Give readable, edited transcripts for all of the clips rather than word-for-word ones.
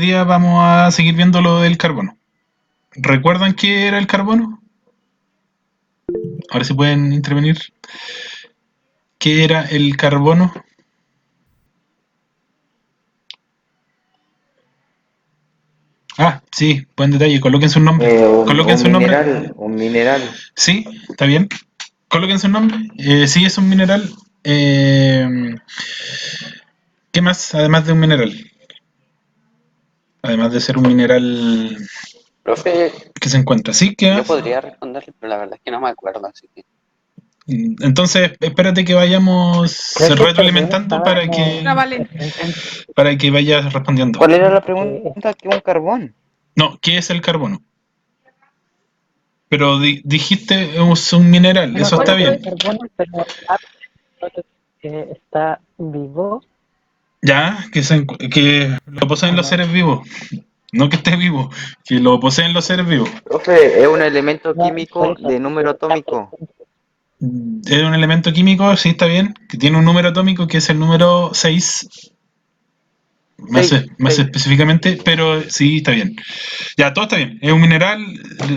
día vamos a seguir viendo lo del carbono. ¿Recuerdan qué era el carbono? Ahora sí pueden intervenir. ¿Qué era el carbono? Ah, sí, buen detalle. Coloquen su nombre. Coloquen su nombre. Un mineral. Sí, está bien. Coloquen su nombre. Sí, es un mineral. Eh, ¿Qué más? Además de un mineral. Además de ser un mineral Profe, que se encuentra. ¿Sí? ¿Qué yo más? podría responderle, pero la verdad es que no me acuerdo, así que... Entonces, espérate que vayamos Creo que también retroalimentando estábamos Valente. para que vayas respondiendo. ¿Cuál era la eh, pregunta? ¿Qué un carbón? No, ¿qué es el carbono? Pero dijiste es un mineral, no eso está sé bien. el carbono, pero está vivo Ya, que lo poseen o los no. seres vivos. No que esté vivo, que lo poseen los seres vivos. Profe, es un elemento No, por químico eso, de número la atómico. pregunta. Es un elemento químico, sí está bien, que tiene un número atómico que es el número 6, más 6. específicamente, pero sí está bien. Ya, todo está bien. Es un mineral,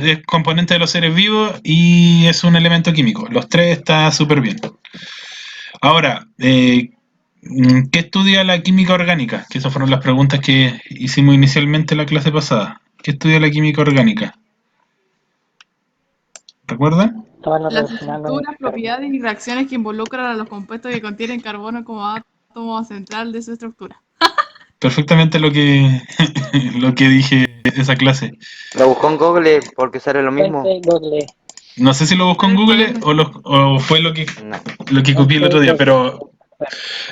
es componente de los seres vivos y es un elemento químico. Los tres está súper bien. Ahora, ¿qué estudia la química orgánica? Que esas fueron las preguntas que hicimos inicialmente en la clase pasada. ¿Qué estudia la química orgánica? ¿Recuerdan? Todo lo Las relacionado con el estructuras, carbono. propiedades y reacciones que involucran a los compuestos que contienen carbono como átomo central de su estructura. Perfectamente lo que, lo que dije en esa clase. Lo buscó en Google porque sale lo mismo. Fuente Google. No sé si lo buscó ¿Cuál en es el Google problema? o fue No. lo que copié el Fuente otro día, Google. pero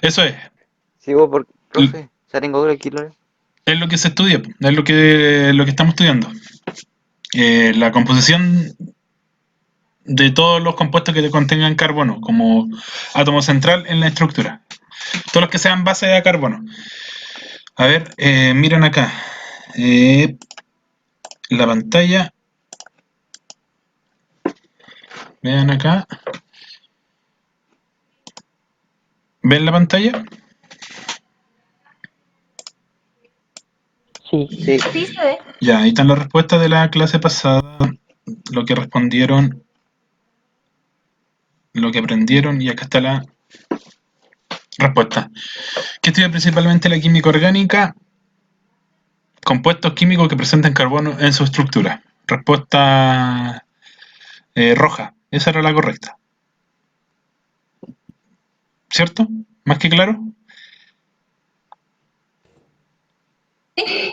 eso es. Sigo por... Profe, sale en Google aquí lo... Es lo que se estudia, es lo que estamos estudiando. La composición de todos los compuestos que contengan carbono como átomo central en la estructura. Todos los que sean base de carbono. A ver, miren acá. La pantalla. Vean acá. ¿Ven la pantalla? Sí. Sí. Sí se ve. Ya, ahí están las respuestas de la clase pasada. Lo que respondieron, lo que aprendieron, y acá está la respuesta. ¿Qué estudia principalmente la química orgánica? Compuestos químicos que presentan carbono en su estructura. Respuesta roja. Esa era la correcta. ¿Cierto? ¿Más que claro?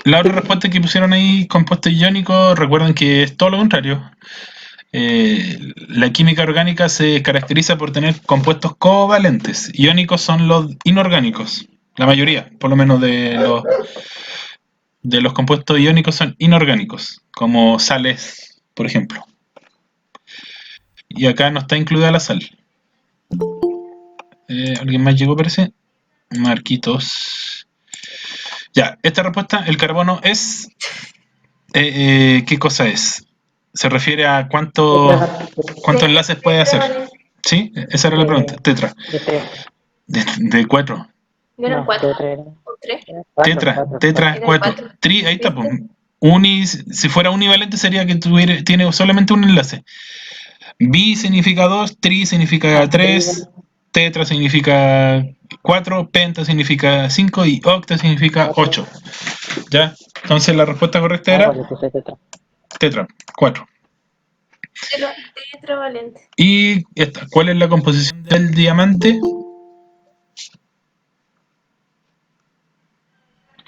La otra respuesta que pusieron ahí, compuestos iónicos, recuerden que es todo lo contrario. La química orgánica se caracteriza por tener compuestos covalentes. Iónicos son los inorgánicos. La mayoría, por lo menos de los compuestos iónicos son inorgánicos, como sales, por ejemplo. Y acá no está incluida la sal. ¿Alguien más llegó, parece? Marquitos. Ya, esta respuesta, el carbono es... ¿qué cosa es? Se refiere a cuántos enlaces puede hacer. Tetravalente. ¿Sí? Esa era la pregunta. Tetra. De tres. De 4. ¿No eran No, cuatro? de tres. ¿O tres? Cuatro, Tetra, cuatro, cuatro. tetra, Eran 4. cuatro. Tri, ahí está, pues. ¿Viste? Si fuera univalente sería que tiene solamente un enlace. Bi significa 2, tri significa 3, tetra significa 4, penta significa 5 y octa significa 8. ¿Ya? Entonces la respuesta correcta Ah, era pues le puse tetra. tetra, 4. Tetravalente. Y esta, ¿cuál es la composición del diamante?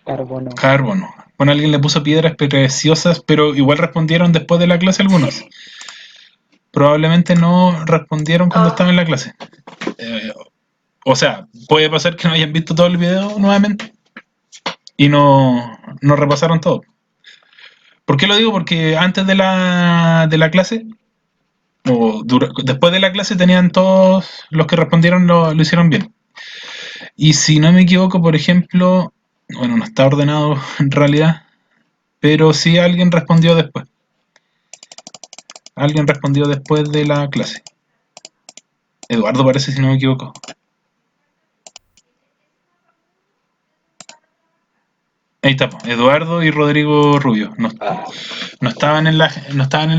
Carbono. Carbono. Bueno, alguien le puso piedras preciosas, pero igual respondieron después de la clase algunos. Probablemente no respondieron cuando estaba en la clase. Eh, o sea, puede pasar que no hayan visto todo el video nuevamente y no repasaron todo. ¿Por qué lo digo? Porque antes de la clase, después de la clase tenían todos los que respondieron lo hicieron bien. Y si no me equivoco, por ejemplo, bueno, no está ordenado en realidad, pero sí alguien respondió después. Alguien respondió después de la clase. Eduardo parece, si no me equivoco. Ahí está, po, Eduardo y Rodrigo Rubio. No, Ah, no estaban en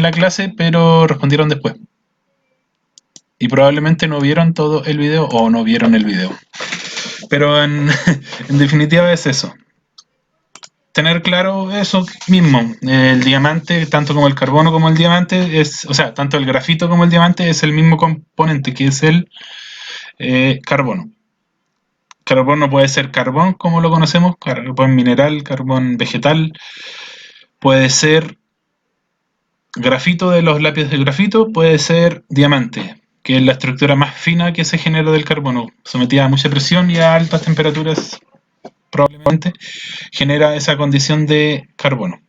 la clase, pero respondieron después. Y probablemente no vieron todo el video o no vieron el video. Pero en, en definitiva es eso. Tener claro eso mismo. El diamante, tanto como el carbono como el diamante, o sea, tanto el grafito como el diamante es el mismo componente, que es el carbono. Carbono puede ser carbón, como lo conocemos, carbón mineral, carbón vegetal. Puede ser grafito de los lápices de grafito, puede ser diamante, que es la estructura más fina que se genera del carbono, sometida a mucha presión y a altas temperaturas, probablemente genera esa condición de carbono.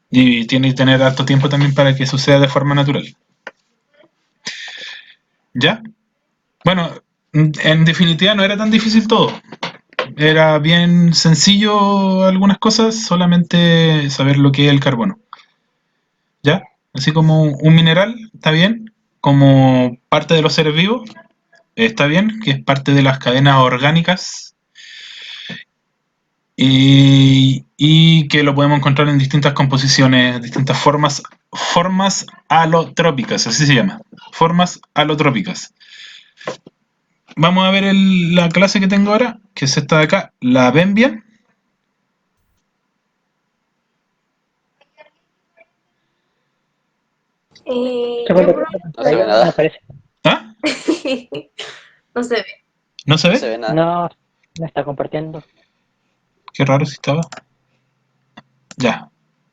Y tiene que tener alto tiempo también para que suceda de forma natural. ¿Ya? Bueno, en definitiva no era tan difícil todo. Era bien sencillo algunas cosas, solamente saber lo que es el carbono. ¿Ya? Así como un mineral, está bien. Como parte de los seres vivos, está bien, que es parte de las cadenas orgánicas. Y que lo podemos encontrar en distintas composiciones, distintas formas alotrópicas, así se llama. Formas alotrópicas. Vamos a ver la clase que tengo ahora, que es esta de acá. ¿La ven bien? Segundo, no se ve no nada. aparece. ¿Ah? No se ve. ¿No se No ve? se ve nada. No, no está compartiendo. Qué raro si estaba. Ya.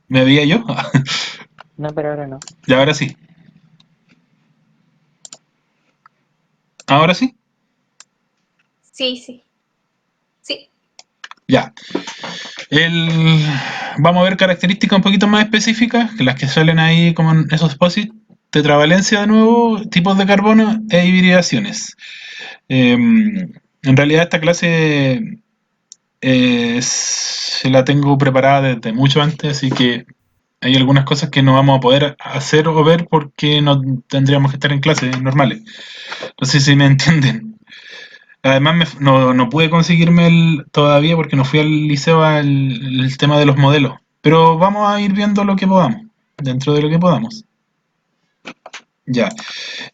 ¿Me veía yo? No, pero ahora no. Y ahora sí. ¿Ahora sí? Sí, sí. Sí. Ya. Vamos a ver características un poquito más específicas, que las que salen ahí como en esos posits. Tetravalencia de nuevo, tipos de carbono e hibridaciones. En realidad esta clase se la tengo preparada desde mucho antes, así que hay algunas cosas que no vamos a poder hacer o ver porque no tendríamos que estar en clases normales. No sé si me entienden. Además no pude conseguirme todavía porque no fui al liceo el tema de los modelos. Pero vamos a ir viendo lo que podamos, dentro de lo que podamos. Ya.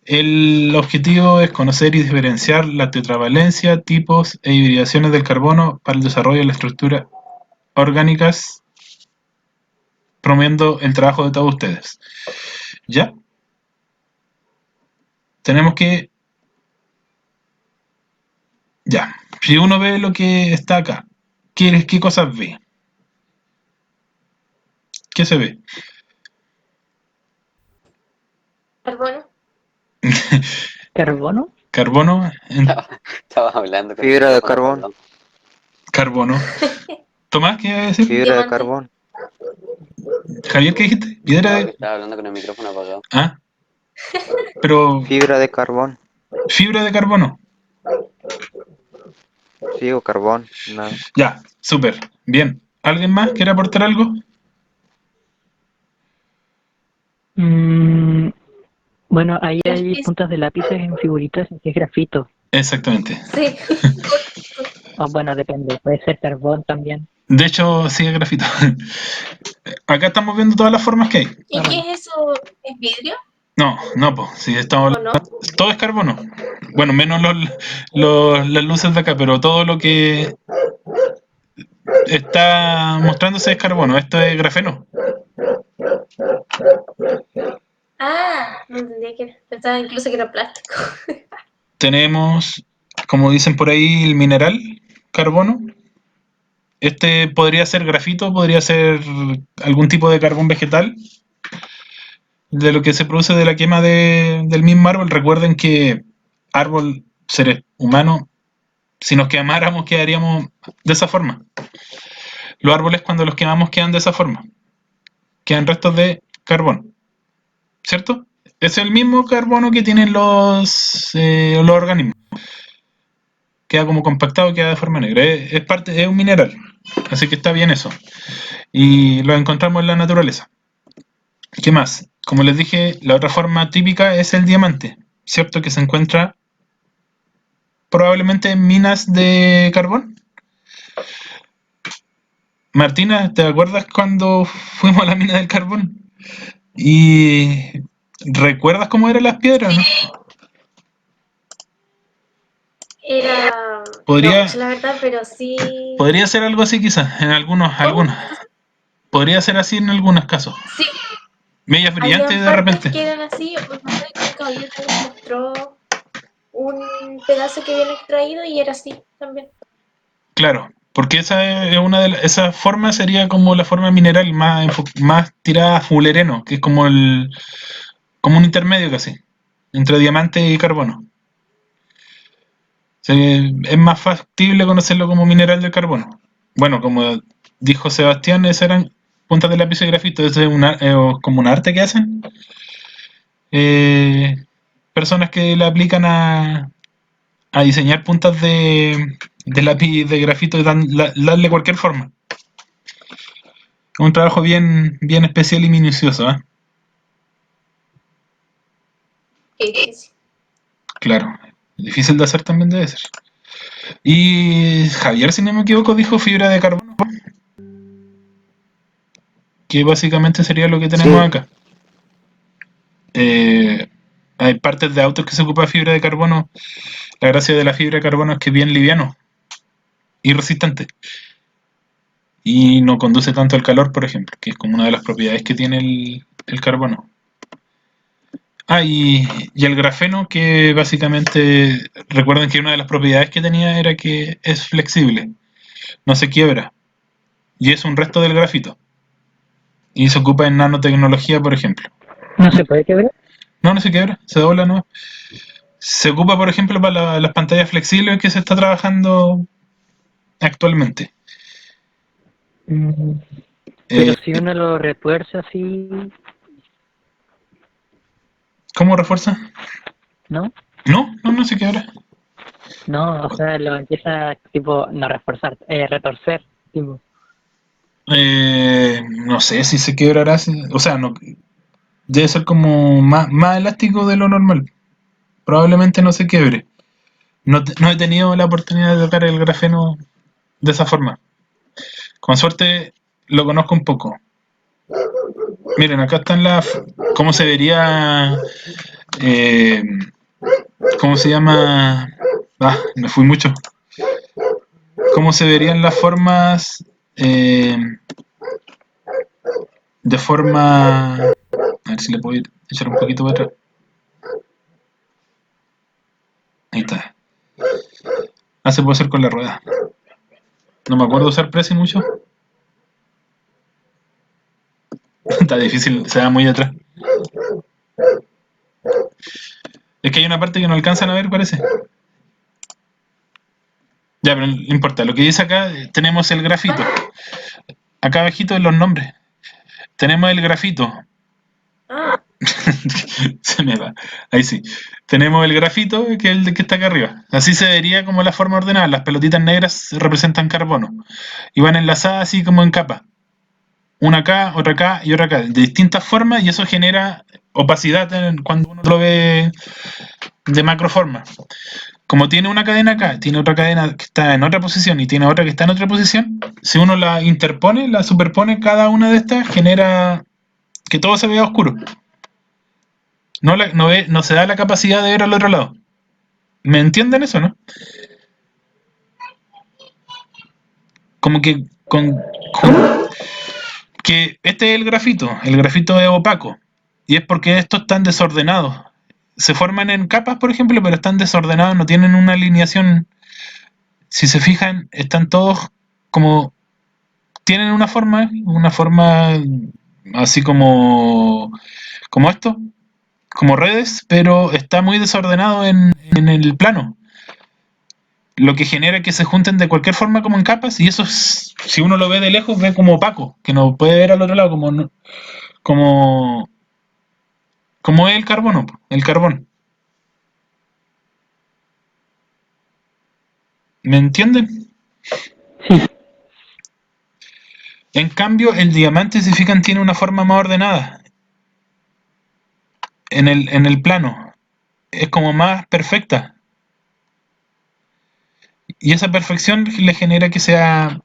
El objetivo es conocer y diferenciar la tetravalencia, tipos e hibridaciones del carbono para el desarrollo de las estructuras orgánicas, promoviendo el trabajo de todos ustedes. ¿Ya? Tenemos que... Ya. Si uno ve lo que está acá, ¿qué cosas ve? ¿Qué se ve? Carbono. ¿Carbono? Carbono, Estaba hablando con el Fibra de micrófono carbón. apagado. carbono. Tomás, ¿qué iba a decir? Fibra de Diamante. carbón. Javier, ¿qué dijiste? ¿Piedra No, que de...? estaba hablando con el micrófono apagado. Ah, pero Fibra de carbón. fibra de carbono. Sí, o carbón. Nada. Ya, súper. Bien. ¿Alguien más quiere aportar algo? Mm, bueno, ahí hay Lápiz. puntas de lápices en figuritas y es grafito. Exactamente. Sí. O bueno, depende, puede ser carbón también. De hecho, sí es grafito. Acá estamos viendo todas las formas que hay. ¿Y qué es eso? ¿Es vidrio No, pues, si estamos o no? todo es carbono. Bueno, menos las luces de acá, pero todo lo que está mostrándose es carbono. Esto es grafeno. Ah, no entendía que era. Pensaba incluso que era plástico. Tenemos, como dicen por ahí, el mineral carbono. Este podría ser grafito, podría ser algún tipo de carbón vegetal, de lo que se produce de la quema del mismo árbol. Recuerden que árbol, seres humanos, si nos quemáramos quedaríamos de esa forma. Los árboles cuando los quemamos quedan de esa forma. Quedan restos de carbón. ¿Cierto? Es el mismo carbono que tienen los organismos. Queda como compactado, queda de forma negra. Es un mineral. Así que está bien eso. Y lo encontramos en la naturaleza. ¿Qué más? Como les dije, la otra forma típica es el diamante, ¿cierto? Que se encuentra probablemente en minas de carbón. Martina, ¿te acuerdas cuando fuimos a la mina del carbón? ¿Y recuerdas cómo eran las piedras, no? Era. No, Podría, mucho la verdad, pero sí. podría ser algo así quizás, en algunos. Podría ser así en algunos casos. Sí, Medias brillantes habían de partes repente. que eran así. Me acuerdo que un caballero también mostró un pedazo que habían extraído y era así también. Claro, porque esa es una de esa forma sería como la forma mineral más tirada a fulereno, que es como un intermedio casi, entre diamante y carbono. Es más factible conocerlo como mineral de carbono. Bueno, como dijo Sebastián, esas eran puntas de lápiz y grafito, eso es como un arte que hacen. Eh, Personas que le aplican a diseñar puntas de lápiz de grafito y darle cualquier forma. Un trabajo bien especial y minucioso, ¿eh? Qué difícil. Claro. Difícil de hacer también debe ser. Y Javier, si no me equivoco, dijo fibra de carbono, que básicamente sería lo que tenemos Sí, acá. Hay partes de autos que se ocupa fibra de carbono. La gracia de la fibra de carbono es que es bien liviano y resistente. Y no conduce tanto al calor, por ejemplo, que es como una de las propiedades que tiene el carbono. Y el grafeno, que básicamente, recuerden que una de las propiedades que tenía era que es flexible, no se quiebra, y es un resto del grafito. Y se ocupa en nanotecnología, por ejemplo. ¿No se puede quebrar? No se quiebra, se dobla, no. Se ocupa, por ejemplo, para las pantallas flexibles que se está trabajando actualmente. Mm, Eh, Pero si uno lo retuerce así, ¿Cómo refuerza? ¿no? No se quiebra. No, o sea, lo empieza tipo, no reforzar, retorcer, tipo. No sé si se quebrará, o sea, no, debe ser como más elástico de lo normal. Probablemente no se quiebre. No he tenido la oportunidad de tocar el grafeno de esa forma. Con suerte lo conozco un poco. Miren, acá están cómo se vería, eh, ¿cómo se llama? Me fui mucho. ¿Cómo se verían las formas eh, de forma... A ver si le puedo echar un poquito para atrás. Ahí está. Se puede hacer con la rueda. No me acuerdo usar presi mucho. Está difícil, se da muy atrás. Es que hay una parte que no alcanzan a ver, parece. Ya, pero no importa. Lo que dice acá, tenemos el grafito. Acá abajito en los nombres. Tenemos el grafito. Ah, Se me va. Ahí sí. Tenemos el grafito, que es el que está acá arriba. Así se vería como la forma ordenada. Las pelotitas negras representan carbono. Y van enlazadas así como en capas. Una acá y otra acá. De distintas formas y eso genera opacidad cuando uno lo ve de macroforma. Como tiene una cadena acá, tiene otra cadena que está en otra posición y tiene otra que está en otra posición, si uno la interpone, la superpone cada una de estas, genera que todo se vea oscuro. No se da la capacidad de ver al otro lado. ¿Me entienden eso, no? Como que que este es el grafito es opaco, y es porque estos están desordenados. Se forman en capas, por ejemplo, pero están desordenados, no tienen una alineación. Si se fijan, están todos como tienen una forma así como esto, como redes, pero está muy desordenado en el plano. Lo que genera que se junten de cualquier forma como en capas, y eso si uno lo ve de lejos, ve como opaco, que no puede ver al otro lado, como, como es el carbono, el carbón. ¿Me entienden? Sí, En cambio, el diamante, si fijan, tiene una forma más ordenada en el plano. Es como más perfecta. Y esa perfección le genera que sea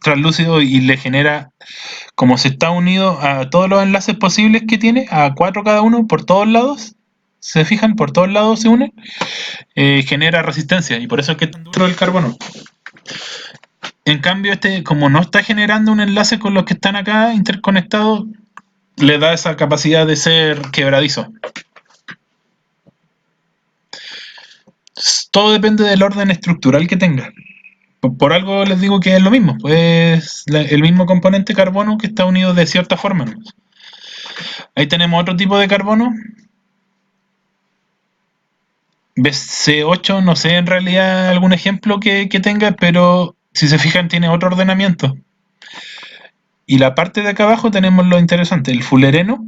translúcido y le genera, como se está unido a todos los enlaces posibles que tiene, a 4 cada uno, por todos lados, se fijan, por todos lados se une, genera resistencia, y por eso es que es tan duro el carbono. En cambio, como no está generando un enlace con los que están acá interconectados, le da esa capacidad de ser quebradizo. Todo depende del orden estructural que tenga. Por algo les digo que es lo mismo, pues el mismo componente carbono que está unido de cierta forma, ¿no? Ahí tenemos otro tipo de carbono, BC8, no sé en realidad algún ejemplo que tenga, pero si se fijan tiene otro ordenamiento. Y la parte de acá abajo tenemos lo interesante, el fulereno,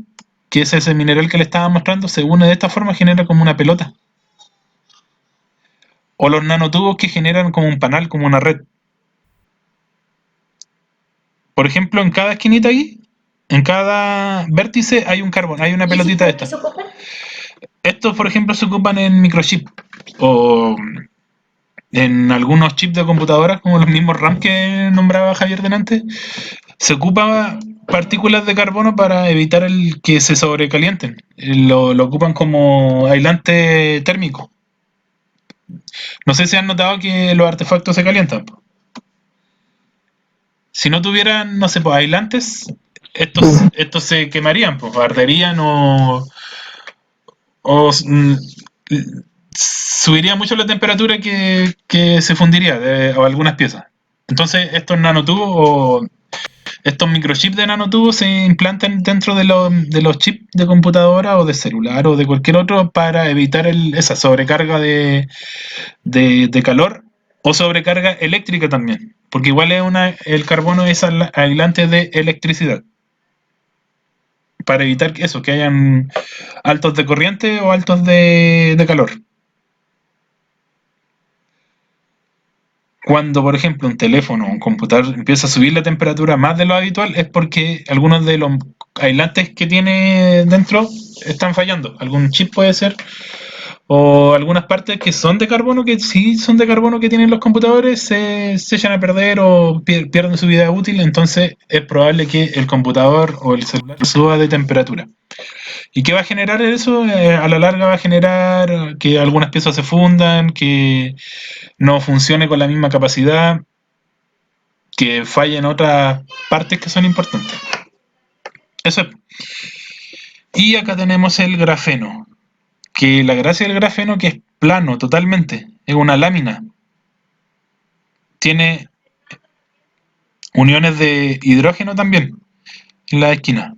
que es ese mineral que le estaba mostrando, se une de esta forma, genera como una pelota. O los nanotubos que generan como un panal, como una red. Por ejemplo, en cada esquinita aquí, en cada vértice hay un carbón, hay una pelotita de esta. ¿Se ocupan? Estos, por ejemplo, se ocupan en microchip o en algunos chips de computadoras, como los mismos RAM que nombraba Javier delante. Se ocupan partículas de carbono para evitar que se sobrecalienten. Lo ocupan como aislante térmico. No sé si han notado que los artefactos se calientan. Si no tuvieran, no sé, pues aislantes, estos se quemarían, pues arderían o subiría mucho la temperatura que se fundiría o algunas piezas. Entonces estos nanotubos o estos microchips de nanotubos se implantan dentro de los chips de computadora o de celular o de cualquier otro para evitar esa sobrecarga de calor o sobrecarga eléctrica también, porque igual el carbono es aislante de electricidad, para evitar eso, que hayan altos de corriente o altos de calor. Cuando, por ejemplo, un teléfono o un computador empieza a subir la temperatura más de lo habitual, es porque algunos de los aislantes que tiene dentro están fallando. Algún chip puede ser, o algunas partes que son de carbono, que sí son de carbono que tienen los computadores, se echan a perder o pierden su vida útil. Entonces es probable que el computador o el celular suba de temperatura. ¿Y qué va a generar eso? A la larga va a generar que algunas piezas se fundan, que no funcione con la misma capacidad, que fallen otras partes que son importantes. Eso es. Y acá tenemos el grafeno, que la gracia del grafeno que es plano totalmente, es una lámina. Tiene uniones de hidrógeno también en la esquina.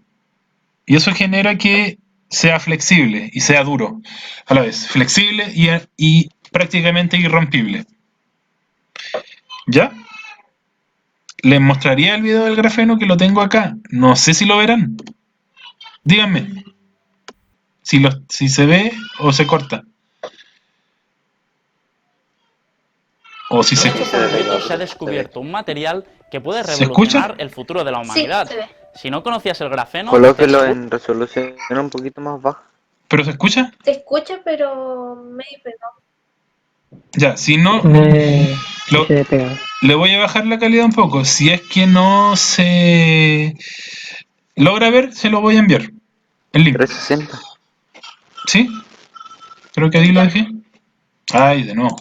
Y eso genera que sea flexible y sea duro a la vez. Flexible y prácticamente irrompible. ¿Ya? Les mostraría el video del grafeno, que lo tengo acá. No sé si lo verán. Díganme si se ve o se corta. O si se... Con estos fortuitos se ha descubierto un material que puede ¿Se escucha? revolucionar el futuro de la humanidad. Sí, se ve. Si no conocías el grafeno, Colóquelo en resolución un poquito más baja. ¿Pero se escucha? Se escucha, pero medio pegado. Ya, si no... Sí, se ve pegado. Le voy a bajar la calidad un poco. Si es que no se logra ver, se lo voy a enviar. El link. 360. ¿Sí? Creo que ahí lo dejé. Ay, de nuevo.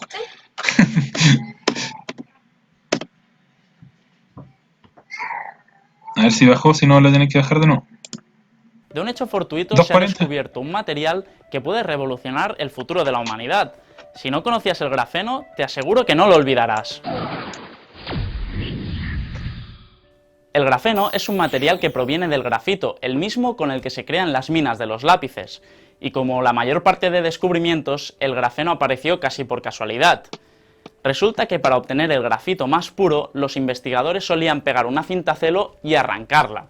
A ver si bajó, si no lo tiene que bajar de nuevo. de un hecho fortuito 240. se ha descubierto un material que puede revolucionar el futuro de la humanidad. Si no conocías el grafeno, te aseguro que no lo olvidarás. El grafeno es un material que proviene del grafito, el mismo con el que se crean las minas de los lápices. Y como la mayor parte de descubrimientos, el grafeno apareció casi por casualidad. Resulta que para obtener el grafito más puro, los investigadores solían pegar una cinta celo y arrancarla.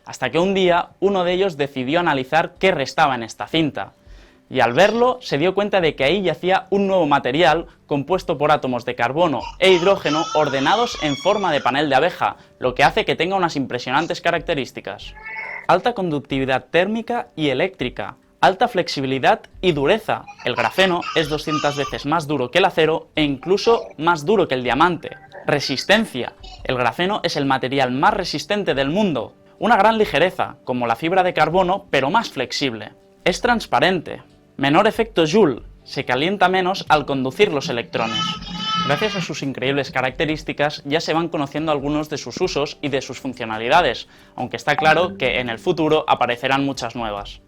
Hasta que un día, uno de ellos decidió analizar qué restaba en esta cinta. Y al verlo, se dio cuenta de que ahí yacía un nuevo material compuesto por átomos de carbono e hidrógeno ordenados en forma de panel de abeja, lo que hace que tenga unas impresionantes características. Alta conductividad térmica y eléctrica, alta flexibilidad y dureza. El grafeno es 200 veces más duro que el acero e incluso más duro que el diamante. Resistencia. El grafeno es el material más resistente del mundo. Una gran ligereza, como la fibra de carbono, pero más flexible. Es transparente. Menor efecto Joule. Se calienta menos al conducir los electrones. Gracias a sus increíbles características ya se van conociendo algunos de sus usos y de sus funcionalidades, aunque está claro que en el futuro aparecerán muchas nuevas.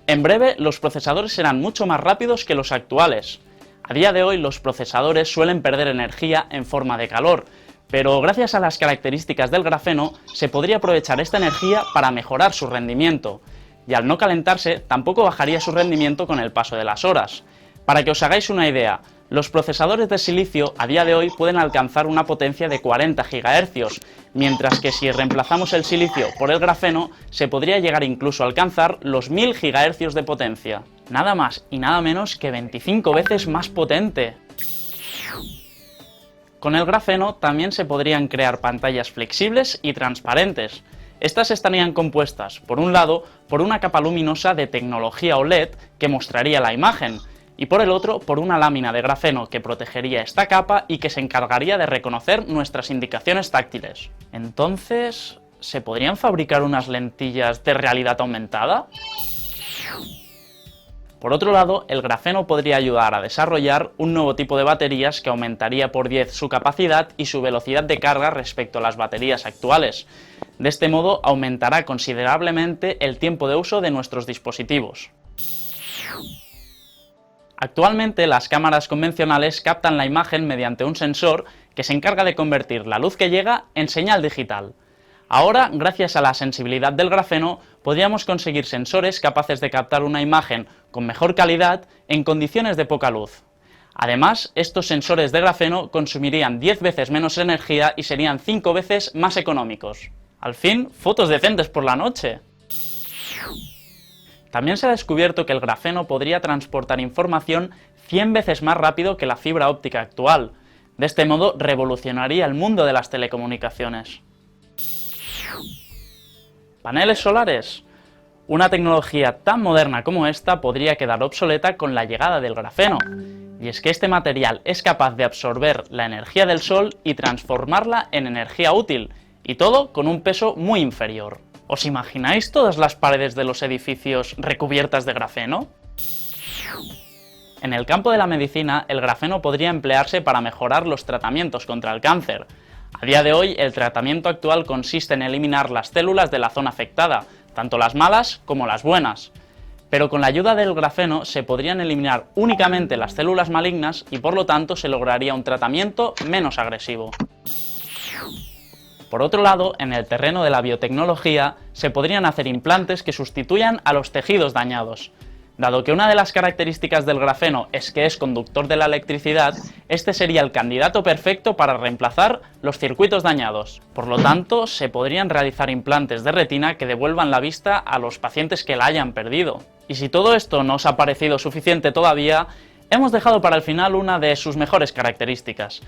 En breve, los procesadores serán mucho más rápidos que los actuales. A día de hoy los procesadores suelen perder energía en forma de calor, pero gracias a las características del grafeno se podría aprovechar esta energía para mejorar su rendimiento, y al no calentarse tampoco bajaría su rendimiento con el paso de las horas. Para que os hagáis una idea, los procesadores de silicio a día de hoy pueden alcanzar una potencia de 40 GHz, mientras que si reemplazamos el silicio por el grafeno, se podría llegar incluso a alcanzar los 1000 GHz de potencia. Nada más y nada menos que 25 veces más potente. Con el grafeno también se podrían crear pantallas flexibles y transparentes. Estas estarían compuestas, por un lado, por una capa luminosa de tecnología OLED que mostraría la imagen, y por el otro, por una lámina de grafeno que protegería esta capa y que se encargaría de reconocer nuestras indicaciones táctiles. Entonces, ¿se podrían fabricar unas lentillas de realidad aumentada? Por otro lado, el grafeno podría ayudar a desarrollar un nuevo tipo de baterías que aumentaría por 10 su capacidad y su velocidad de carga respecto a las baterías actuales. De este modo, aumentará considerablemente el tiempo de uso de nuestros dispositivos. Actualmente las cámaras convencionales captan la imagen mediante un sensor que se encarga de convertir la luz que llega en señal digital. Ahora, gracias a la sensibilidad del grafeno, podríamos conseguir sensores capaces de captar una imagen con mejor calidad en condiciones de poca luz. Además, estos sensores de grafeno consumirían 10 veces menos energía y serían 5 veces más económicos. Al fin, fotos decentes por la noche. También se ha descubierto que el grafeno podría transportar información 100 veces más rápido que la fibra óptica actual. De este modo, revolucionaría el mundo de las telecomunicaciones. ¿Paneles solares? Una tecnología tan moderna como esta podría quedar obsoleta con la llegada del grafeno. Y es que este material es capaz de absorber la energía del sol y transformarla en energía útil, y todo con un peso muy inferior. ¿Os imagináis todas las paredes de los edificios recubiertas de grafeno? En el campo de la medicina, el grafeno podría emplearse para mejorar los tratamientos contra el cáncer. A día de hoy, el tratamiento actual consiste en eliminar las células de la zona afectada, tanto las malas como las buenas. Pero con la ayuda del grafeno se podrían eliminar únicamente las células malignas y por lo tanto se lograría un tratamiento menos agresivo. Por otro lado, en el terreno de la biotecnología, se podrían hacer implantes que sustituyan a los tejidos dañados. Dado que una de las características del grafeno es que es conductor de la electricidad, este sería el candidato perfecto para reemplazar los circuitos dañados. Por lo tanto, se podrían realizar implantes de retina que devuelvan la vista a los pacientes que la hayan perdido. Y si todo esto no os ha parecido suficiente todavía, hemos dejado para el final una de sus mejores características.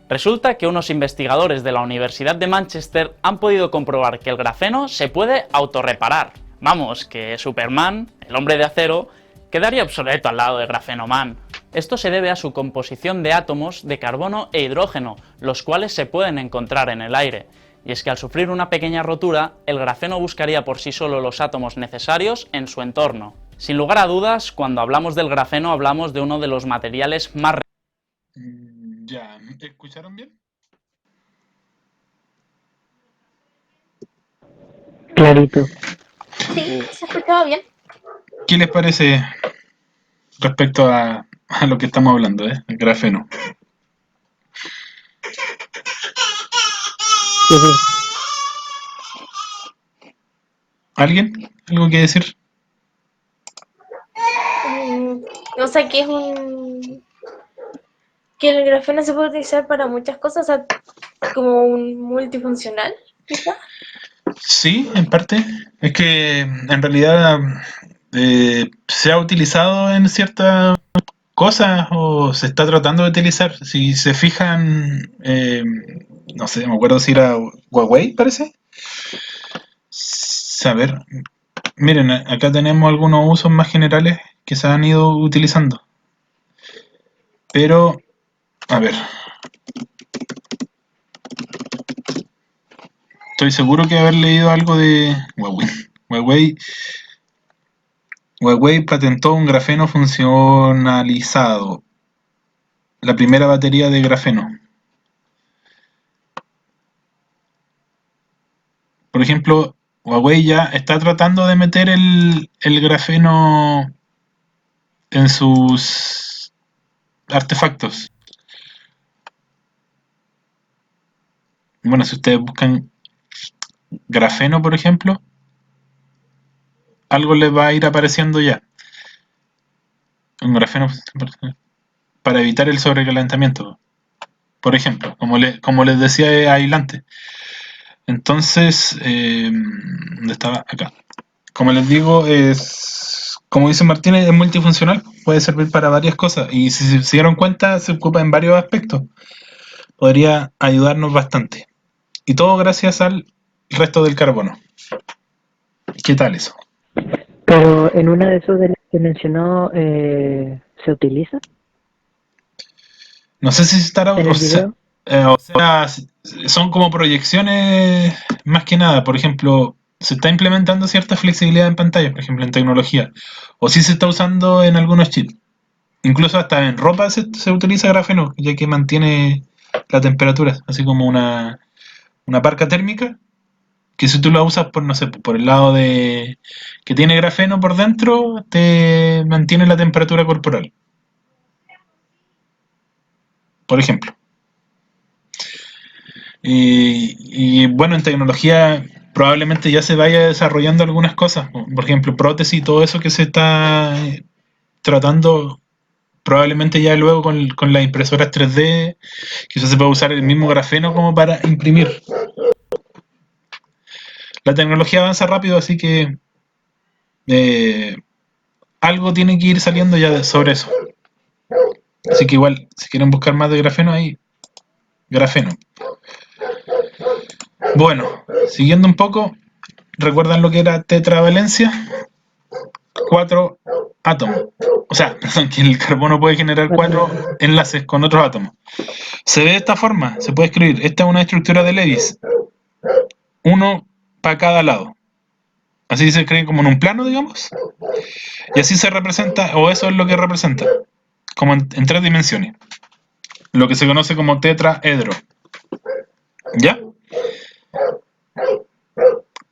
Resulta que unos investigadores de la Universidad de Manchester han podido comprobar que el grafeno se puede autorreparar. Vamos, que Superman, el hombre de acero, quedaría obsoleto al lado de Grafeno Man. Esto se debe a su composición de átomos de carbono e hidrógeno, los cuales se pueden encontrar en el aire. Y es que al sufrir una pequeña rotura, el grafeno buscaría por sí solo los átomos necesarios en su entorno. Sin lugar a dudas, cuando hablamos del grafeno hablamos de uno de los materiales más... Ya, ¿escucharon bien? Clarito. Sí, se escuchaba bien. ¿Qué les parece respecto a lo que estamos hablando, el grafeno? Sí, sí. ¿Alguien? ¿Algo que decir? O sea, que el grafeno se puede utilizar para muchas cosas, o sea, como un multifuncional, quizás. Sí, en parte. Es que en realidad se ha utilizado en ciertas cosas o se está tratando de utilizar. Si se fijan, no sé, me acuerdo si era Huawei, parece. A ver, Miren, acá tenemos algunos usos más generales que se han ido utilizando. Pero, a ver. Estoy seguro que haber leído algo de Huawei. Huawei patentó un grafeno funcionalizado. La primera batería de grafeno. Por ejemplo, Huawei ya está tratando de meter el grafeno en sus artefactos. Bueno, si ustedes buscan grafeno, por ejemplo, algo les va a ir apareciendo ya. Un grafeno para evitar el sobrecalentamiento, por ejemplo, como les decía adelante. Entonces, ¿dónde estaba? Acá. Como les digo, como dice Martínez, es multifuncional, puede servir para varias cosas. Y si se dieron cuenta, se ocupa en varios aspectos. Podría ayudarnos bastante. Y todo gracias al resto del carbono. ¿Qué tal eso? Pero en una de esos de las que mencionó, ¿se utiliza No sé si estará... en el video? O sea, son como proyecciones más que nada. Por ejemplo, se está implementando cierta flexibilidad en pantalla, por ejemplo, en tecnología. O sí se está usando en algunos chips. Incluso hasta en ropa se utiliza grafeno, ya que mantiene la temperatura, así como una parca térmica, que si tú la usas por, no sé, por el lado de que tiene grafeno por dentro, te mantiene la temperatura corporal. Por ejemplo. Y bueno, en tecnología probablemente ya se vaya desarrollando algunas cosas. Por ejemplo, prótesis y todo eso que se está tratando, probablemente ya luego con las impresoras 3D, quizás se pueda usar el mismo grafeno como para imprimir. La tecnología avanza rápido, así que algo tiene que ir saliendo ya sobre eso. Así que igual, si quieren buscar más de grafeno, ahí, grafeno. Bueno, siguiendo un poco, ¿recuerdan lo que era tetravalencia? 4 átomos. O sea, perdón, que el carbono puede generar 4 enlaces con otros átomos. Se ve de esta forma, se puede escribir. Esta es una estructura de Lewis. Uno para cada lado. Así se escribe como en un plano, digamos. Y así se representa, o eso es lo que representa, como en 3 dimensiones. Lo que se conoce como tetraedro. ¿Ya?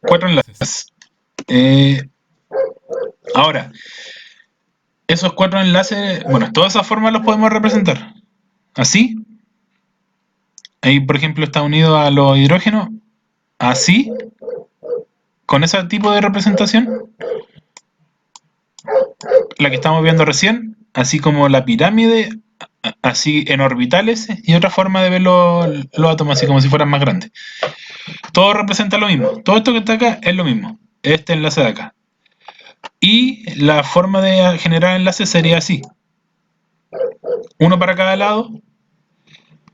4 enlaces. Ahora, esos 4 enlaces, bueno, todas esas formas los podemos representar. Así. Ahí, por ejemplo, está unido a los hidrógenos. Así. Con ese tipo de representación. La que estamos viendo recién. Así como la pirámide. Así en orbitales. Y otra forma de ver los átomos, así como si fueran más grandes. Todo representa lo mismo. Todo esto que está acá es lo mismo. Este enlace de acá. Y la forma de generar enlaces sería así. Uno para cada lado.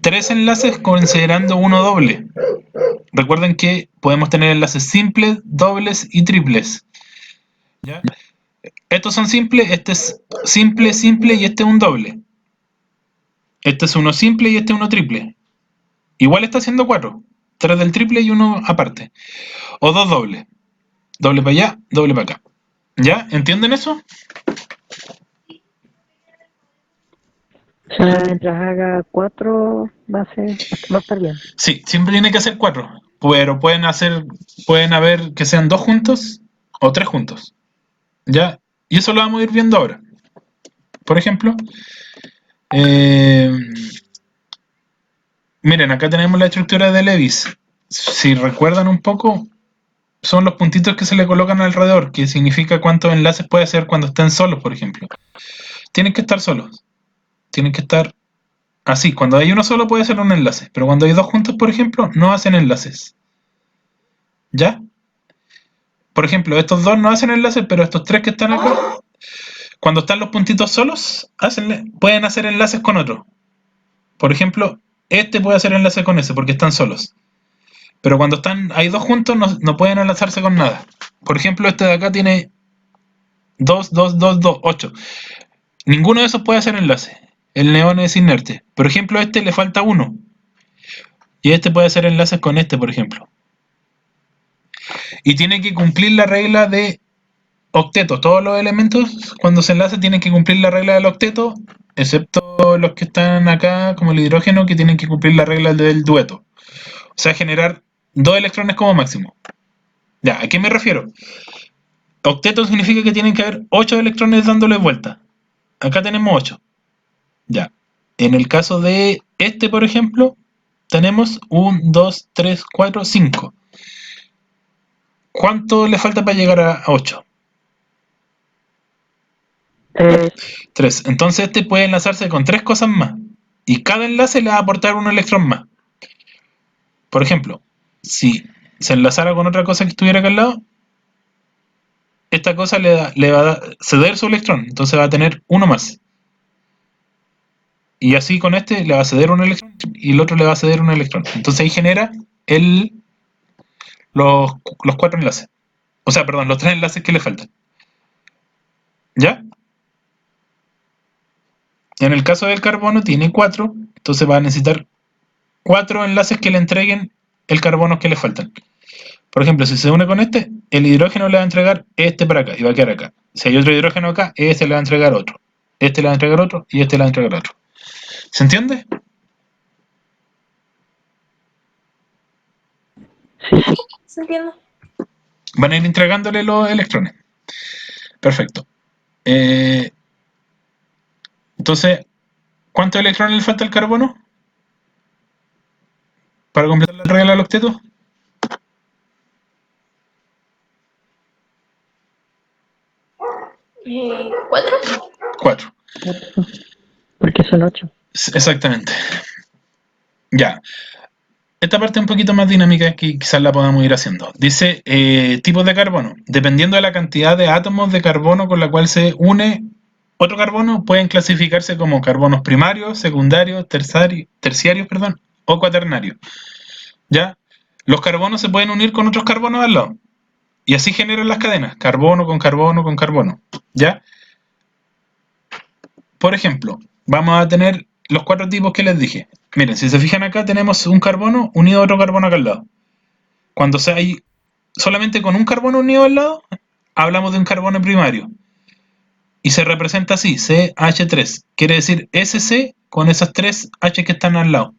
3 enlaces considerando uno doble. Recuerden que podemos tener enlaces simples, dobles y triples. ¿Ya? Estos son simples, este es simple, simple y este es un doble. Este es uno simple y este es uno triple. Igual está haciendo 4. 3 del triple y uno aparte. O 2 dobles. Doble para allá, doble para acá. ¿Ya? ¿Entienden eso? O sea, mientras haga 4 va a estar bien. Sí, siempre tiene que hacer 4. Pero pueden haber que sean 2 juntos o 3 juntos. ¿Ya? Y eso lo vamos a ir viendo ahora. Por ejemplo, miren, acá tenemos la estructura de Lewis. Si recuerdan un poco, son los puntitos que se le colocan alrededor, que significa cuántos enlaces puede hacer cuando estén solos, por ejemplo. Tienen que estar solos. Tienen que estar así. Cuando hay uno solo puede ser un enlace, pero cuando hay 2 juntos, por ejemplo, no hacen enlaces. ¿Ya? Por ejemplo, estos 2 no hacen enlaces, pero estos 3 que están acá, cuando están los puntitos solos, pueden hacer enlaces con otro. Por ejemplo, este puede hacer enlaces con ese, porque están solos. Pero cuando hay 2 juntos, no pueden enlazarse con nada. Por ejemplo, este de acá tiene 2, 2, 2, 2, 8. Ninguno de esos puede hacer enlace. El neón es inerte. Por ejemplo, a este le falta 1. Y este puede hacer enlaces con este, por ejemplo. Y tiene que cumplir la regla de octeto. Todos los elementos, cuando se enlacen, tienen que cumplir la regla del octeto, excepto los que están acá, como el hidrógeno, que tienen que cumplir la regla del dueto. O sea, generar 2 electrones como máximo. Ya, ¿a qué me refiero? Octeto significa que tienen que haber 8 electrones dándole vuelta. Acá tenemos 8. Ya. En el caso de este, por ejemplo, tenemos 1, 2, 3, 4, 5. ¿Cuánto le falta para llegar a 8? 3. Entonces este puede enlazarse con 3 cosas más. Y cada enlace le va a aportar un electrón más. Por ejemplo, si se enlazara con otra cosa que estuviera acá al lado, esta cosa le va a ceder su electrón. Entonces va a tener uno más. Y así con este le va a ceder un electrón y el otro le va a ceder un electrón. Entonces ahí genera los 4 enlaces. O sea, perdón, los 3 enlaces que le faltan. ¿Ya? En el caso del carbono tiene 4, entonces va a necesitar 4 enlaces que le entreguen el carbono que le faltan. Por ejemplo, si se une con este, el hidrógeno le va a entregar este para acá y va a quedar acá. Si hay otro hidrógeno acá, este le va a entregar otro. Este le va a entregar otro y este le va a entregar otro. ¿Se entiende? ¿Se entiende? Van a ir entregándole los electrones. Perfecto. Entonces, ¿cuántos electrones le falta al carbono? Para completar la regla del octeto. ¿4? 4. Porque son 8. Exactamente. Ya. Esta parte es un poquito más dinámica que quizás la podamos ir haciendo. Dice tipos de carbono. Dependiendo de la cantidad de átomos de carbono con la cual se une otro carbono, pueden clasificarse como carbonos primarios, secundarios, terciarios, o cuaternarios. ¿Ya? Los carbonos se pueden unir con otros carbonos al lado. Y así generan las cadenas. Carbono con carbono con carbono. ¿Ya? Por ejemplo, vamos a tener los 4 tipos que les dije. Miren, si se fijan acá tenemos un carbono unido a otro carbono acá al lado. Cuando hay solamente con un carbono unido al lado, hablamos de un carbono primario. Y se representa así, CH3. Quiere decir SC con esas 3 H que están al lado.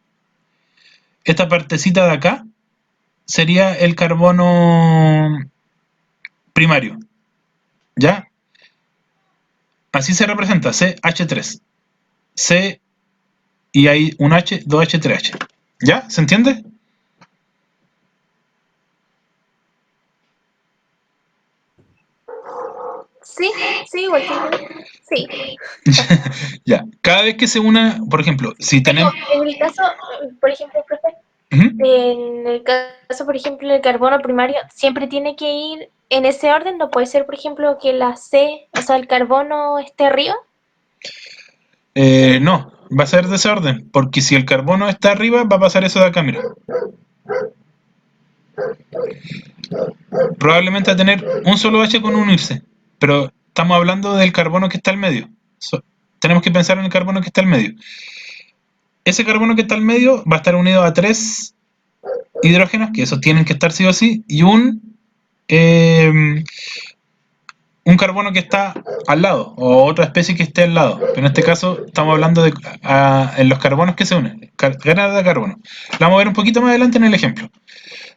Esta partecita de acá sería el carbono primario. ¿Ya? Así se representa, CH3. C y hay un H, 2H, 3H. ¿Ya? ¿Se entiende? Sí, igual que sí. Ya. Cada vez que se una, por ejemplo, si tenemos... En el caso, por ejemplo, profe, en el caso, por ejemplo, del carbono primario, siempre tiene que ir en ese orden. No puede ser, por ejemplo, que la C, o sea, el carbono esté arriba. No, va a ser de ese orden, porque si el carbono está arriba, va a pasar eso de acá, mira. Probablemente va a tener un solo H con unirse, pero estamos hablando del carbono que está al medio. Tenemos que pensar en el carbono que está al medio. Ese carbono que está al medio va a estar unido a 3 hidrógenos, que esos tienen que estar sí o sí, y un carbono que está al lado, o otra especie que esté al lado. Pero en este caso estamos hablando de en los carbonos que se unen, cadenas de carbono. La vamos a ver un poquito más adelante en el ejemplo.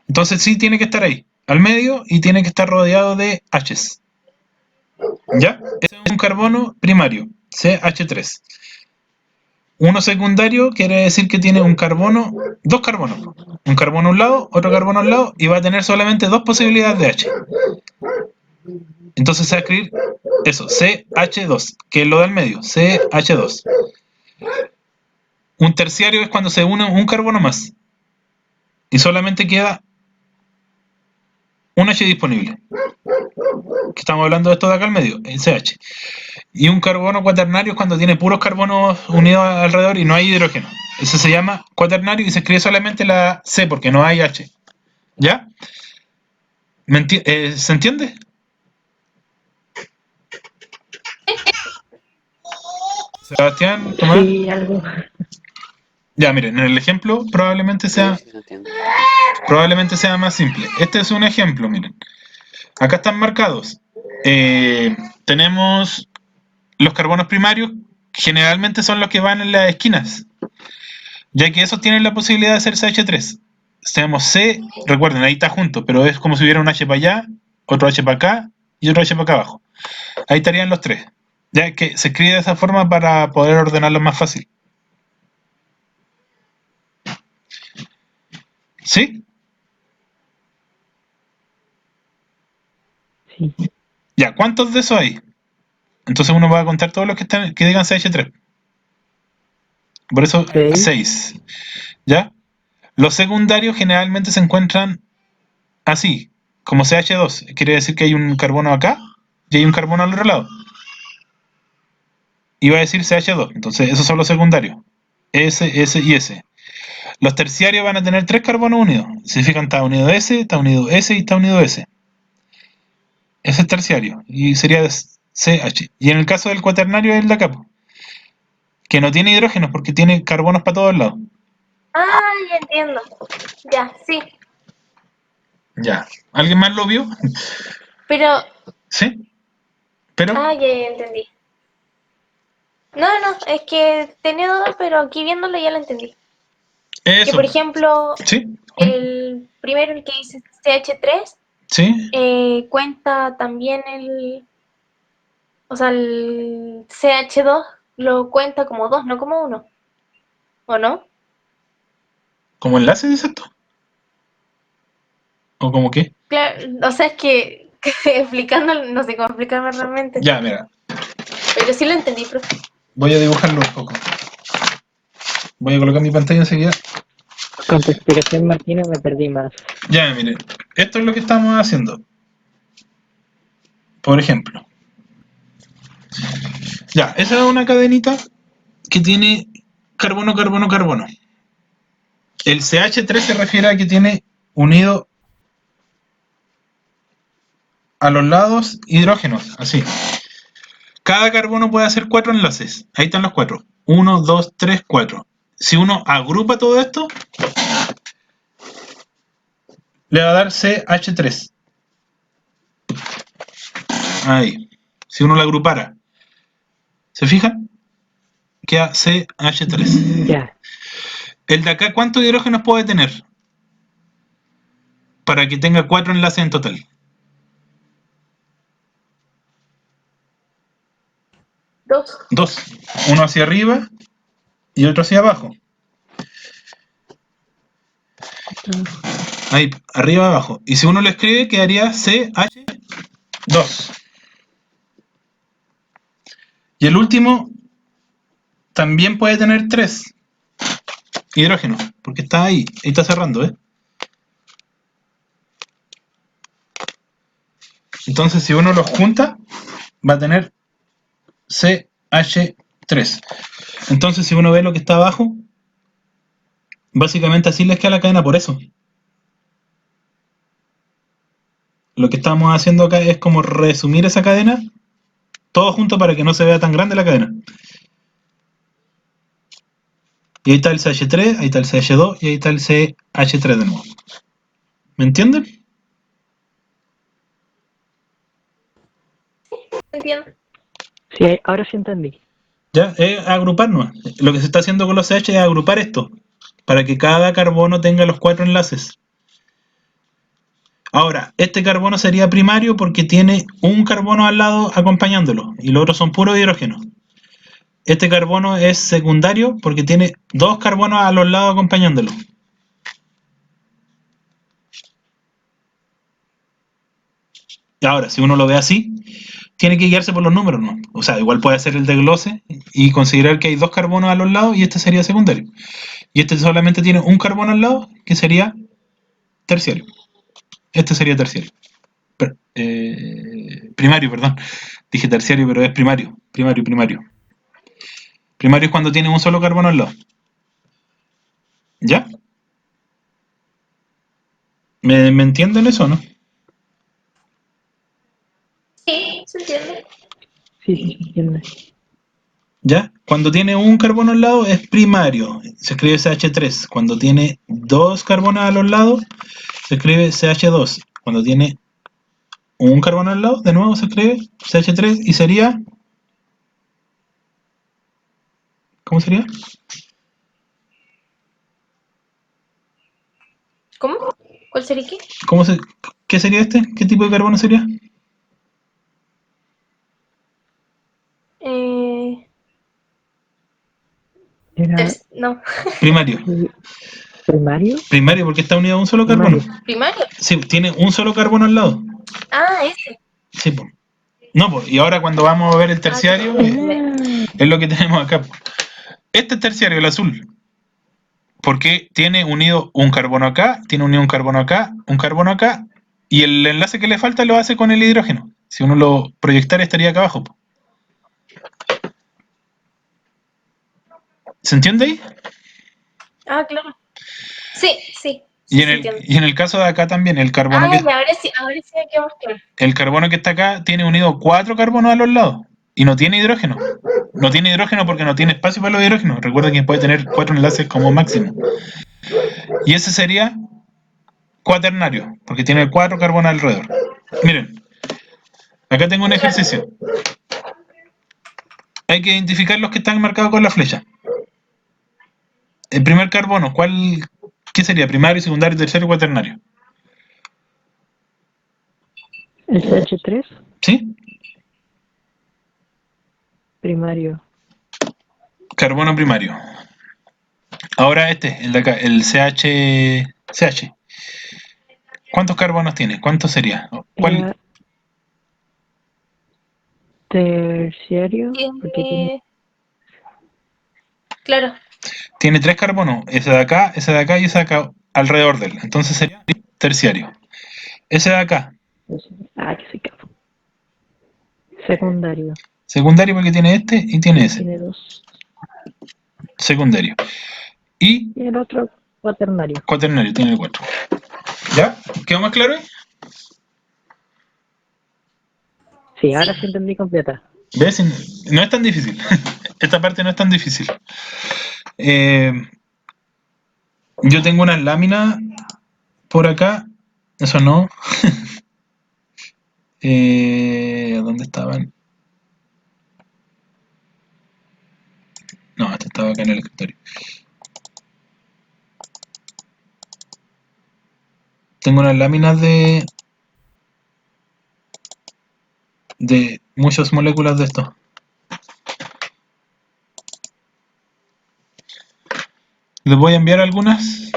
Entonces sí tiene que estar ahí, al medio, y tiene que estar rodeado de H's. ¿Ya? Este es un carbono primario, CH3. Uno secundario quiere decir que tiene un carbono, 2 carbonos. Un carbono a un lado, otro carbono al lado, y va a tener solamente 2 posibilidades de H. Entonces se va a escribir eso, CH2, que es lo del medio, CH2. Un terciario es cuando se une un carbono más. Y solamente queda un H disponible. Que estamos hablando de esto de acá al medio, el CH. Y un carbono cuaternario es cuando tiene puros carbonos unidos alrededor y no hay hidrógeno. Eso se llama cuaternario y se escribe solamente la C porque no hay H. ¿Ya? ¿Se entiende? Sebastián, Tomás. Sí, algo. Ya, miren, en el ejemplo probablemente Sí, sea, sí se entiende. más simple. Este es un ejemplo, miren. Acá están marcados. Tenemos los carbonos primarios, generalmente son los que van en las esquinas, ya que esos tienen la posibilidad de hacer CH3. Tenemos C, recuerden, ahí está junto, pero es como si hubiera un H para allá, otro H para acá y otro H para acá abajo. Ahí estarían los tres. Ya que se escribe de esa forma para poder ordenarlos más fácil. ¿Sí? Sí. Ya, ¿cuántos de esos hay? Entonces uno va a contar todos los que digan CH3. Por eso, 6. ¿Ya? Los secundarios generalmente se encuentran así, como CH2. Quiere decir que hay un carbono acá y hay un carbono al otro lado. Iba a decir CH2. Entonces, esos son los secundarios. S, S y S. Los terciarios van a tener 3 carbonos unidos. Si se fijan, está unido S, está unido S y está unido S. Ese es terciario. Y sería CH. Y en el caso del cuaternario es el de acá, que no tiene hidrógenos porque tiene carbonos para todos lados. Ah, ya entiendo. Ya, sí. Ya. ¿Alguien más lo vio? Pero, ¿Sí? ¿Pero? ya entendí. No, es que tenía dudas, pero aquí viéndolo ya lo entendí. Que Eso. por ejemplo, ¿Sí? el primero, el que dice CH3, ¿Sí? cuenta también o sea, el CH2 lo cuenta como 2, no como 1. ¿O no? ¿Como enlace dices tú? ¿O como qué? Claro, o sea, es que explicando, no sé cómo explicarme realmente. Ya, mira. Pero sí lo entendí, profe. Voy a dibujarlo un poco. Voy a colocar mi pantalla enseguida. Con tu explicación, Martínez, me perdí más. Ya, miren. Esto es lo que estamos haciendo. Por ejemplo. Ya, esa es una cadenita que tiene carbono, carbono, carbono. El CH3 se refiere a que tiene unido a los lados hidrógenos, así. Cada carbono puede hacer 4 enlaces. Ahí están los 4. 1, 2, 3, 4. Si uno agrupa todo esto, le va a dar CH3. Ahí. Si uno lo agrupara. ¿Se fijan? Queda CH3. Ya. El de acá, ¿cuántos hidrógenos puede tener? Para que tenga 4 enlaces en total. 2. 2. Uno hacia arriba y otro hacia abajo. Ahí, arriba, abajo. Y si uno lo escribe, quedaría CH2. Y el último también puede tener 3 hidrógenos, porque está ahí está cerrando, ¿eh? Entonces, si uno los junta, va a tener CH3. Entonces, si uno ve lo que está abajo, básicamente así les queda la cadena por eso. Lo que estamos haciendo acá es como resumir esa cadena, todo junto para que no se vea tan grande la cadena. Y ahí está el CH3, ahí está el CH2 y ahí está el CH3 de nuevo. ¿Me entienden? Entiendo. Sí, ahora sí entendí. Ya, es agruparnos. Lo que se está haciendo con los CH es agrupar esto, para que cada carbono tenga los 4 enlaces. Ahora, este carbono sería primario porque tiene un carbono al lado acompañándolo, y los otros son puros hidrógenos. Este carbono es secundario porque tiene 2 carbonos a los lados acompañándolo. Y ahora, si uno lo ve así, tiene que guiarse por los números, ¿no? O sea, igual puede hacer el desglose y considerar que hay 2 carbonos a los lados y este sería secundario. Y este solamente tiene un carbono al lado, que sería terciario. Este sería terciario. Primario, perdón. Dije terciario, pero es primario. Primario. Primario es cuando tiene un solo carbono al lado. ¿Ya? ¿Me entienden eso o no? ¿se entiende? Sí, sí, se entiende. ¿Ya? Cuando tiene un carbono al lado es primario, se escribe CH3. Cuando tiene dos carbonos a los lados, se escribe CH2. Cuando tiene un carbono al lado, de nuevo se escribe CH3 y sería... ¿Cómo sería? ¿Cómo? ¿Cuál sería qué? ¿Qué sería este? ¿Qué tipo de carbono sería? Era No, Primario. primario. Primario porque está unido a un solo carbono. Primario. primario. Sí, tiene un solo carbono al lado. Ah, ese. Sí, pues. No, pues, y ahora cuando vamos a ver el terciario, es lo que tenemos acá. Este es terciario, el azul. Porque tiene unido un carbono acá, tiene unido un carbono acá, y el enlace que le falta lo hace con el hidrógeno. Si uno lo proyectara estaría acá abajo. ¿Se entiende ahí? Ah, claro. Sí, sí. Y Sí, en, se el, entiende. y en el caso de acá también, el carbono, Ah, ya, ahora sí me quedó más claro. el carbono que está acá tiene unido 4 carbonos a los lados y no tiene hidrógeno. No tiene hidrógeno porque no tiene espacio para los hidrógenos. Recuerda que puede tener 4 enlaces como máximo. Y ese sería cuaternario, porque tiene 4 carbonos alrededor. Miren, acá tengo un ejercicio. Hay que identificar los que están marcados con la flecha. El primer carbono, ¿qué sería? Primario, secundario, terciario, cuaternario. El CH3, ¿Sí? primario. Carbono primario. Ahora el de acá, el CH. ¿Cuántos carbonos tiene? ¿Cuántos sería? Era terciario, porque tiene... Claro. Tiene 3 carbonos, ese de acá y ese de acá alrededor de él. Entonces sería terciario. Ese de acá, Ah, que se capo. Secundario. secundario porque tiene este y tiene ese. Tiene 2. Secundario. Y Y el otro cuaternario. cuaternario, tiene el 4. ¿Ya? ¿Quedó más claro? Sí, ahora sí entendí completa. ¿Ves? No es tan difícil. Esta parte no es tan difícil. Yo tengo unas láminas por acá. Eso no. ¿Dónde estaban? No, esta estaba acá en el escritorio. Tengo unas láminas de muchas moléculas de esto. Les voy a enviar algunas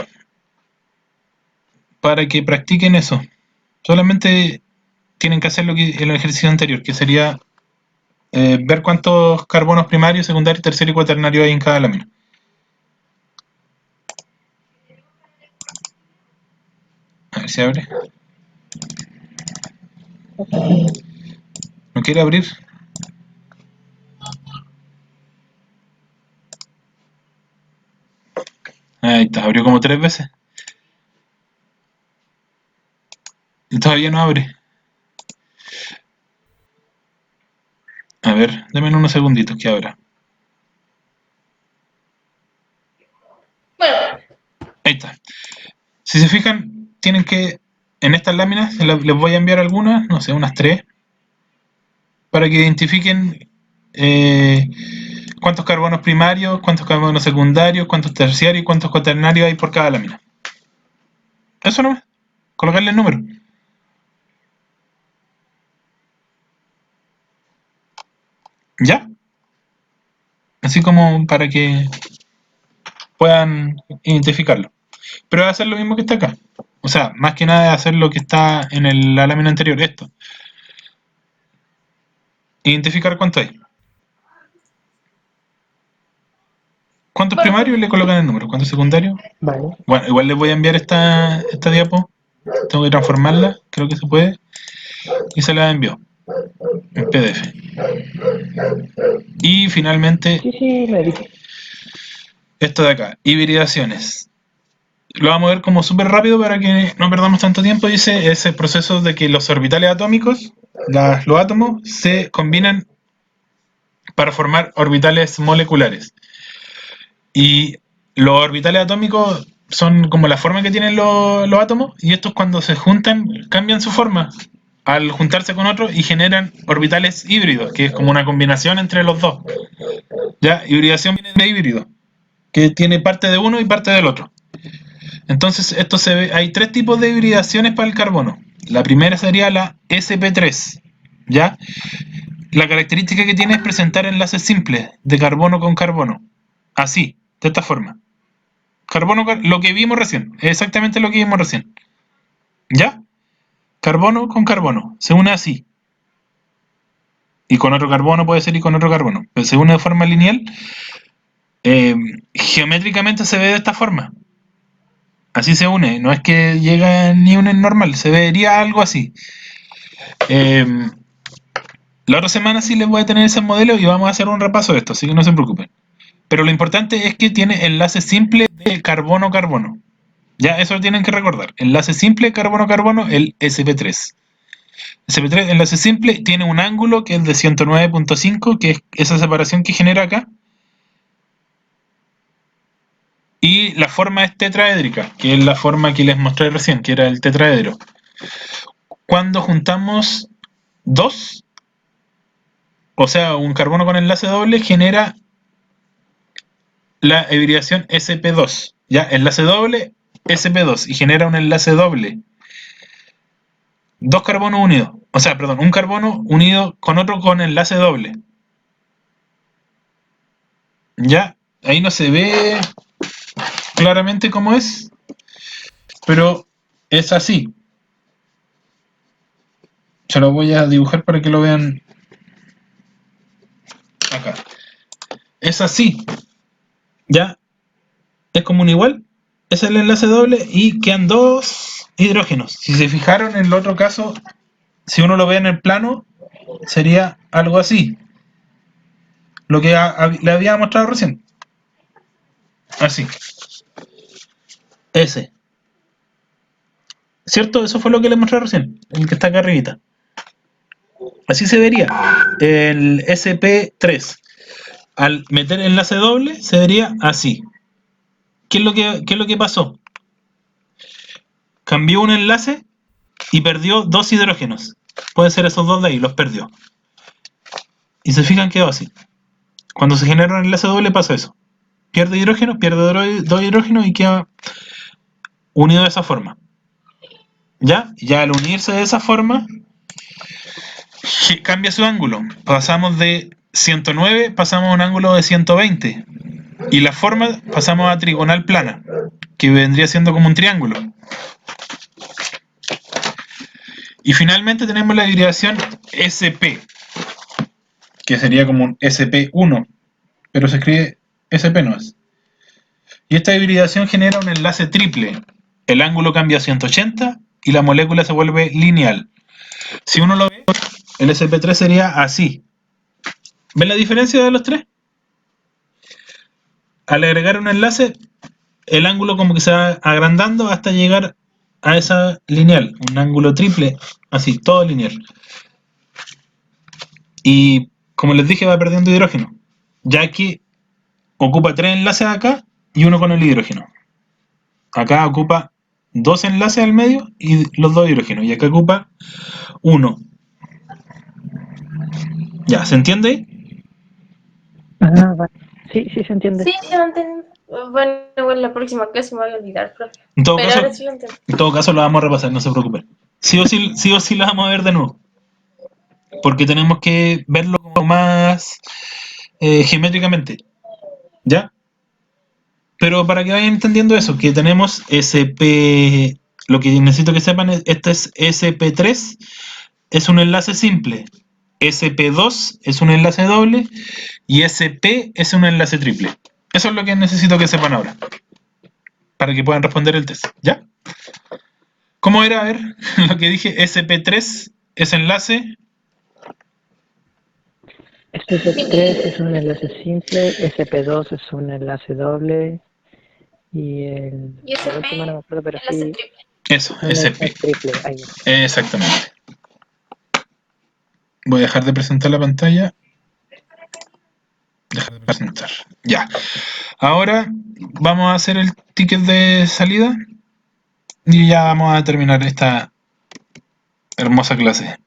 para que practiquen eso. Solamente tienen que hacer el ejercicio anterior, que sería ver cuántos carbonos primarios, secundarios, terciarios y cuaternarios hay en cada lámina. A ver si abre. ¿No quiere abrir? Ahí está, abrió como 3 veces. Y todavía no abre. A ver, denme unos segunditos que abra. Bueno, Ahí está. Si se fijan, tienen que, en estas láminas, les voy a enviar algunas, no sé, unas 3, para que identifiquen cuántos carbonos primarios, cuántos carbonos secundarios, cuántos terciarios y cuántos cuaternarios hay por cada lámina. Eso nomás, colocarle el número. ¿Ya? Así como para que puedan identificarlo. Pero va a hacer lo mismo que está acá. O sea, más que nada hacer lo que está en la lámina anterior, esto. Identificar cuánto hay. ¿Cuántos primarios le colocan el número? ¿Cuántos secundarios? Vale. Bueno, igual les voy a enviar esta diapo. Tengo que transformarla, creo que se puede. Y se la envío en PDF. Y finalmente, Sí, me dice. esto de acá, hibridaciones. Lo vamos a ver como súper rápido para que no perdamos tanto tiempo. Dice ese proceso de que los orbitales atómicos los átomos se combinan para formar orbitales moleculares. Y los orbitales atómicos son como la forma que tienen los átomos, y estos cuando se juntan cambian su forma al juntarse con otros y generan orbitales híbridos, que es como una combinación entre los dos. Ya, hibridación viene de híbrido, que tiene parte de uno y parte del otro. Entonces, esto se ve, hay tres tipos de hibridaciones para el carbono. La primera sería la sp3, ¿ya? La característica que tiene es presentar enlaces simples de carbono con carbono. Así, de esta forma. Carbono, lo que vimos recién, exactamente lo que vimos recién. ¿Ya? Carbono con carbono, se une así. Y con otro carbono puede ser y con otro carbono. Pero se une de forma lineal. Geométricamente se ve de esta forma. Así se une, no es que llega ni une normal, se vería algo así. La otra semana sí les voy a tener ese modelo y vamos a hacer un repaso de esto, así que no se preocupen. Pero lo importante es que tiene enlace simple de carbono-carbono. Ya, eso lo tienen que recordar. Enlace simple carbono-carbono, el sp3. sp3, enlace simple, tiene un ángulo que es de 109.5, que es esa separación que genera acá. Y la forma es tetraédrica, que es la forma que les mostré recién, que era el tetraedro. Cuando juntamos dos, o sea, un carbono con enlace doble, genera la hibridación sp2. Ya, enlace doble, sp2, y genera un enlace doble. Dos carbonos unidos, o sea, perdón, un carbono unido con otro con enlace doble. Ya, ahí no se ve claramente cómo es, pero es así. Se lo voy a dibujar para que lo vean acá. Es así. Ya, es como un igual, es el enlace doble y quedan dos hidrógenos. Si se fijaron en el otro caso, si uno lo ve en el plano, sería algo así. Lo que le había mostrado recién. Así. Ese. ¿Cierto? Eso fue lo que le mostré recién, el que está acá arribita. Así se vería el sp3. Al meter enlace doble, se vería así. ¿Qué es lo que pasó? Cambió un enlace y perdió dos hidrógenos. Pueden ser esos dos de ahí, los perdió. Y se fijan, quedó así. Cuando se genera un enlace doble pasa eso. Pierde hidrógeno, pierde dos hidrógenos y queda unido de esa forma. ¿Ya? Ya al unirse de esa forma, cambia su ángulo. Pasamos de 109, pasamos a un ángulo de 120. Y la forma pasamos a trigonal plana, que vendría siendo como un triángulo. Y finalmente tenemos la hibridación SP, que sería como un SP1, pero se escribe SP no es. Y esta hibridación genera un enlace triple. El ángulo cambia a 180 y la molécula se vuelve lineal. Si uno lo ve, el SP3 sería así. ¿Ven la diferencia de los tres? Al agregar un enlace, el ángulo como que se va agrandando hasta llegar a esa lineal. Un ángulo triple, así, todo lineal. Y como les dije, va perdiendo hidrógeno, ya que ocupa tres enlaces acá y uno con el hidrógeno. Acá ocupa dos enlaces al medio y los dos hidrógenos. Y acá ocupa uno. ¿Ya? ¿Se entiende ahí? Ah, vale. Sí, se entiende. Sí, lo entiendo. Bueno, la próxima clase me voy a olvidar, profe. En todo, Pero caso, ahora sí lo entiendo. en todo caso lo vamos a repasar, no se preocupen. Sí o sí lo vamos a ver de nuevo. Porque tenemos que verlo como más geométricamente. ¿Ya? Pero para que vayan entendiendo eso, que tenemos SP, lo que necesito que sepan es, este es SP3, es un enlace simple, SP2 es un enlace doble y SP es un enlace triple. Eso es lo que necesito que sepan ahora, para que puedan responder el test, ¿ya? ¿Cómo era? A ver, lo que dije, SP3 es enlace... SP3 es un enlace simple, SP2 es un enlace doble y el último no me acuerdo, pero enlace sí. triple. Eso, SP. Triple, ahí. Exactamente. Voy a dejar de presentar la pantalla. Dejar de presentar. Ya. Ahora vamos a hacer el ticket de salida y ya vamos a terminar esta hermosa clase.